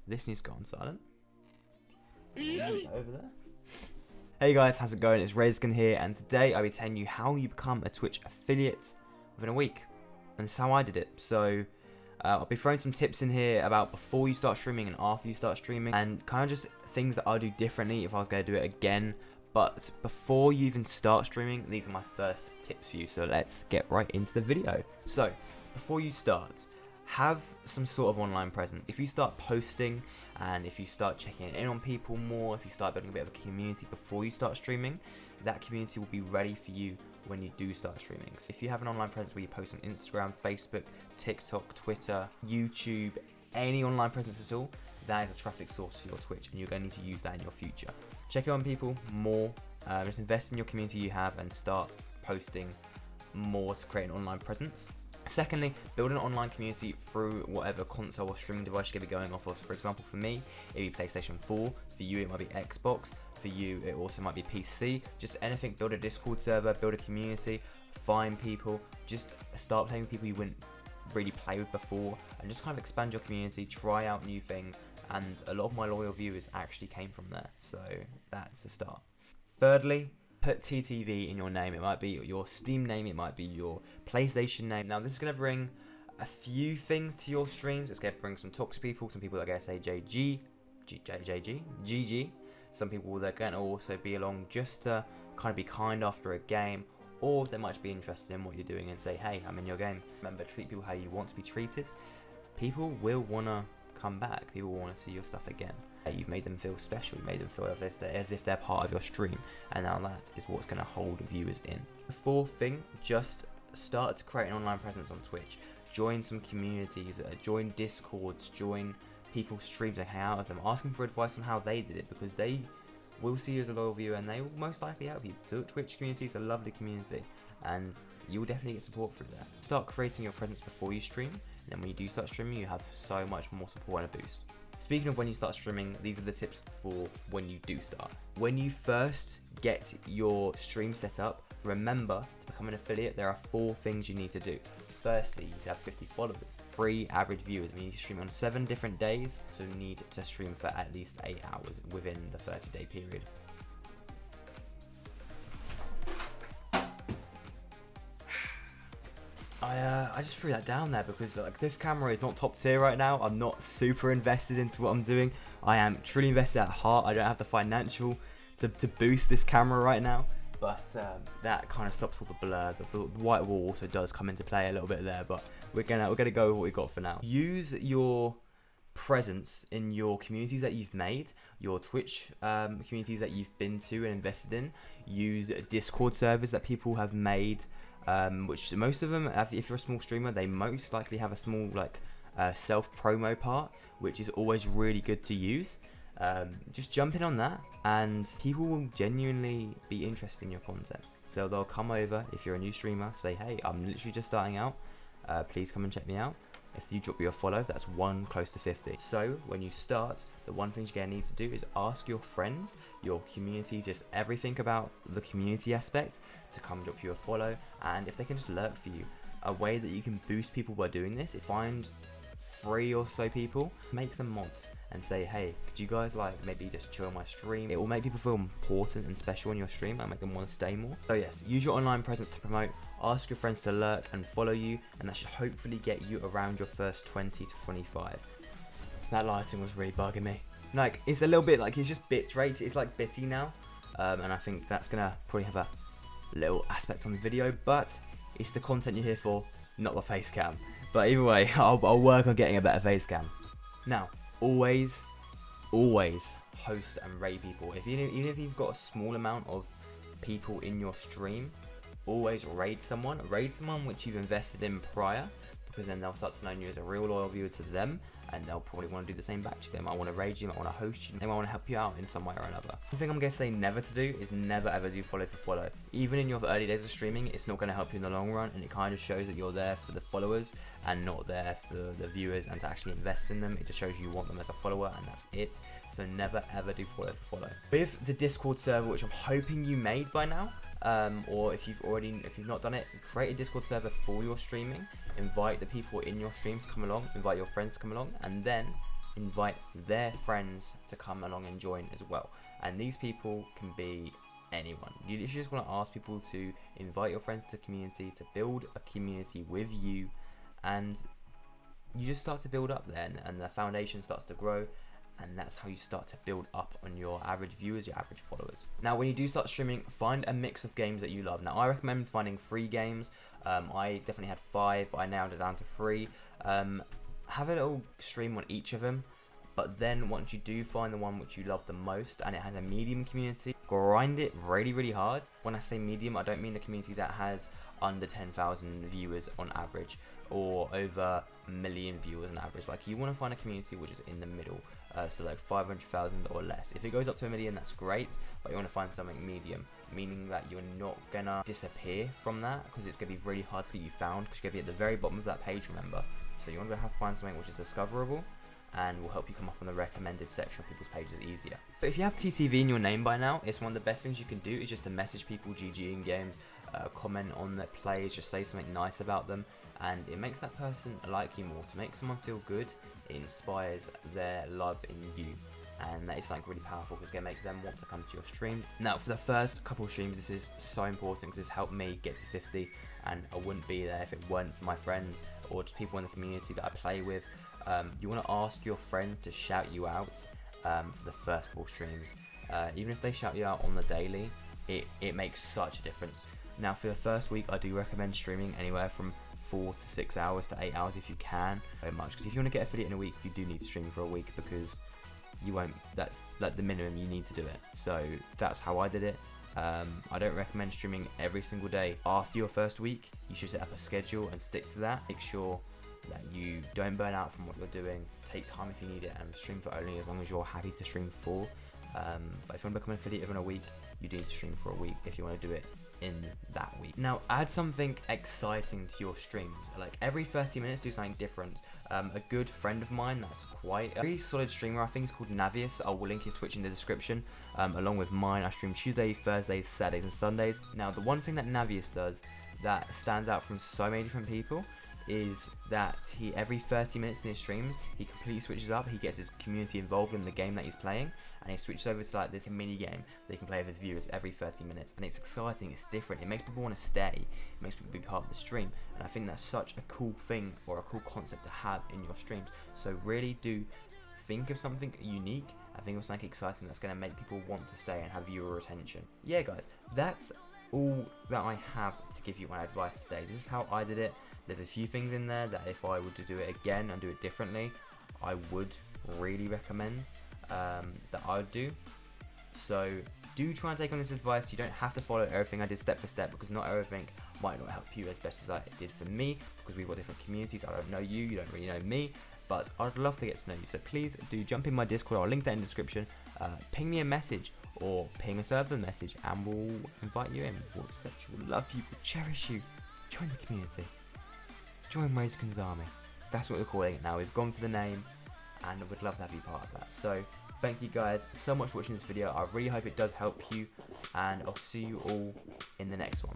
This needs to go on silent. Over there. Hey guys, how's it going? It's Razgun here, and today I'll be telling you how you become a Twitch affiliate within a week. And this is how I did it. So I'll be throwing some tips in here about before you start streaming and after you start streaming, and kind of just things that I'll do differently if I was going to do it again. But before you even start streaming, these are my first tips for you. So let's get right into the video. So before you start, have some sort of online presence. If you start posting and if you start checking in on people more, if you start building a bit of a community before you start streaming, that community will be ready for you when you do start streaming. So if you have an online presence where you post on Instagram, Facebook, TikTok, Twitter, YouTube, any online presence at all, that is a traffic source for your Twitch, and you're going to need to use that in your future. Check in on people more, just invest in your community you have and start posting more to create an online presence. Secondly, build an online community through whatever console or streaming device you're going to be going off of. For example, for me, it'd be PlayStation 4. For you, it might be Xbox. For you, it also might be PC. Just anything. Build a Discord server, build a community, find people. Just start playing with people you wouldn't really play with before, and just kind of expand your community, try out new things. And a lot of my loyal viewers actually came from there. So that's a start. Thirdly, put TTV in your name. It might be your Steam name, it might be your PlayStation name. Now this is going to bring a few things to your streams. It's going to bring some toxic people, some people that are going to say GG. Some people that are going to also be along just to kind of be kind after a game, or they might just be interested in what you're doing and say, hey, I'm in your game. Remember, treat people how you want to be treated. People will want to come back. People want to see your stuff again. You've made them feel special. You made them feel as if they're part of your stream, and now that is what's going to hold viewers in. The fourth thing, just start to create an online presence on Twitch. Join some communities, join Discords, join people's streams and hang out with them. Ask them for advice on how they did it, because they will see you as a loyal viewer and they will most likely help you. Twitch community is a lovely community, and you will definitely get support through that. Start creating your presence before you stream, and then when you do start streaming, you have so much more support and a boost. Speaking of when you start streaming, these are the tips for when you do start. When you first get your stream set up, remember to become an affiliate, there are 4 things you need to do. Firstly, you need to have 50 followers, 3 average viewers. You need to stream on 7 different days, so you need to stream for at least 8 hours within the 30-day period. I just threw that down there because like this camera is not top tier right now. I'm not super invested into what I'm doing. I am truly invested at heart. I don't have the financial to boost this camera right now, but that kind of stops all the blur. The white wall also does come into play a little bit there, but we're gonna go with what we got for now. Use your presence in your communities that you've made, your Twitch communities that you've been to and invested in. Use Discord servers that people have made. Which most of them, if you're a small streamer, they most likely have a small self-promo part, which is always really good to use. Just jump in on that, and people will genuinely be interested in your content. So they'll come over if you're a new streamer, say, hey, I'm literally just starting out, please come and check me out. If you drop me a follow, that's 1 close to 50. So when you start, the one thing you're going to need to do is ask your friends, your community, just everything about the community aspect to come drop you a follow. And if they can just lurk for you, a way that you can boost people by doing this is find 3 or so people, make them mods and say, hey, could you guys maybe just chill on my stream? It will make people feel important and special on your stream and make them want to stay more. So yes, use your online presence to promote, ask your friends to lurk and follow you, and that should hopefully get you around your first 20 to 25. That lighting was really bugging me. Like, it's a little bit it's just bit rate, it's like bitty now, and I think that's gonna probably have a little aspect on the video, but it's the content you're here for, not the face cam. But either way, I'll work on getting a better face cam. Now, always host and raid people. Even if you've got a small amount of people in your stream, always raid someone which you've invested in prior, because then they'll start to know you as a real loyal viewer to them, and they'll probably want to do the same back to you. They might want to raid you, might want to host you, they might want to help you out in some way or another. One thing I'm going to say never to do is never ever do follow for follow. Even in your early days of streaming, it's not going to help you in the long run, and it kind of shows that you're there for the followers and not there for the viewers and to actually invest in them. It just shows you want them as a follower, and that's it. So never ever do follow for follow. With the Discord server, which I'm hoping you made by now, or if you've not done it, create a Discord server for your streaming. Invite the people in your streams to come along, invite your friends to come along, and then invite their friends to come along and join as well. And these people can be anyone. You literally just want to ask people to invite your friends to the community, to build a community with you, and you just start to build up then, and the foundation starts to grow, and that's how you start to build up on your average viewers, your average followers. Now, when you do start streaming, find a mix of games that you love. Now, I recommend finding 3 games. I definitely had 5, but I narrowed it down to 3. Have a little stream on each of them, but then once you do find the one which you love the most and it has a medium community, grind it really hard. When I say medium, I don't mean the community that has under 10,000 viewers on average or over a million viewers on average. Like, you want to find a community which is in the middle, so like 500,000 or less. If it goes up to a million, that's great, but you want to find something medium, meaning that you're not gonna disappear from that, because it's gonna be really hard to get you found, because you're gonna be at the very bottom of that page, remember. So you want to find something which is discoverable and will help you come up on the recommended section of people's pages easier. But if you have TTV in your name by now, it's one of the best things you can do is just to message people GG in games, comment on their plays, just say something nice about them, and it makes that person like you more. To make someone feel good, it inspires their love in you, and that is something really powerful because it's going to make them want to come to your streams. Now, for the first couple of streams, this is so important because it's helped me get to 50, and I wouldn't be there if it weren't for my friends or just people in the community that I play with. You want to ask your friend to shout you out for the first couple streams. Even if they shout you out on the daily, it makes such a difference. Now, for the first week, I do recommend streaming anywhere from 4 to 6 hours to 8 hours if you can, very much, because if you want to get affiliate in a week, you do need to stream for a week, because you won't, that's like the minimum you need to do it. So that's how I did it. I don't recommend streaming every single day. After your first week, you should set up a schedule and stick to that. Make sure that you don't burn out from what you're doing. Take time if you need it, and stream for only as long as you're happy to stream for. But if you want to become an affiliate within a week, you do need to stream for a week if you want to do it in that week. Now, add something exciting to your streams. Like, every 30 minutes, do something different. A good friend of mine that's quite a really solid streamer, I think, is called Navius. I will link his Twitch in the description, along with mine. I stream Tuesdays, Thursdays, Saturdays and Sundays. Now, the one thing that Navius does that stands out from so many different people is that he, every 30 minutes in his streams, he completely switches up. He gets his community involved in the game that he's playing, and he switches over to like this mini game that he can play with his viewers every 30 minutes, and it's exciting, it's different, it makes people want to stay, it makes people be part of the stream, and I think that's such a cool thing, or a cool concept to have in your streams. So really do think of something unique, and think of something exciting that's going to make people want to stay and have viewer retention. Yeah guys, that's all that I have to give you my advice today. This is how I did it. There's a few things in there that if I were to do it again and do it differently, I would really recommend that I would do. So do try and take on this advice. You don't have to follow everything I did step for step, because not everything might not help you as best as I did for me, because we've got different communities. I don't know you, you don't really know me, but I'd love to get to know you. So please do jump in my Discord. I'll link that in the description. Ping me a message or ping a server message, and we'll invite you in. We'll accept you, we'll love you, we'll cherish you. Join the community. Join Razorkin's army. That's what we're calling it now. We've gone for the name, and I would love to have you part of that. So thank you guys so much for watching this video. I really hope it does help you, and I'll see you all in the next one.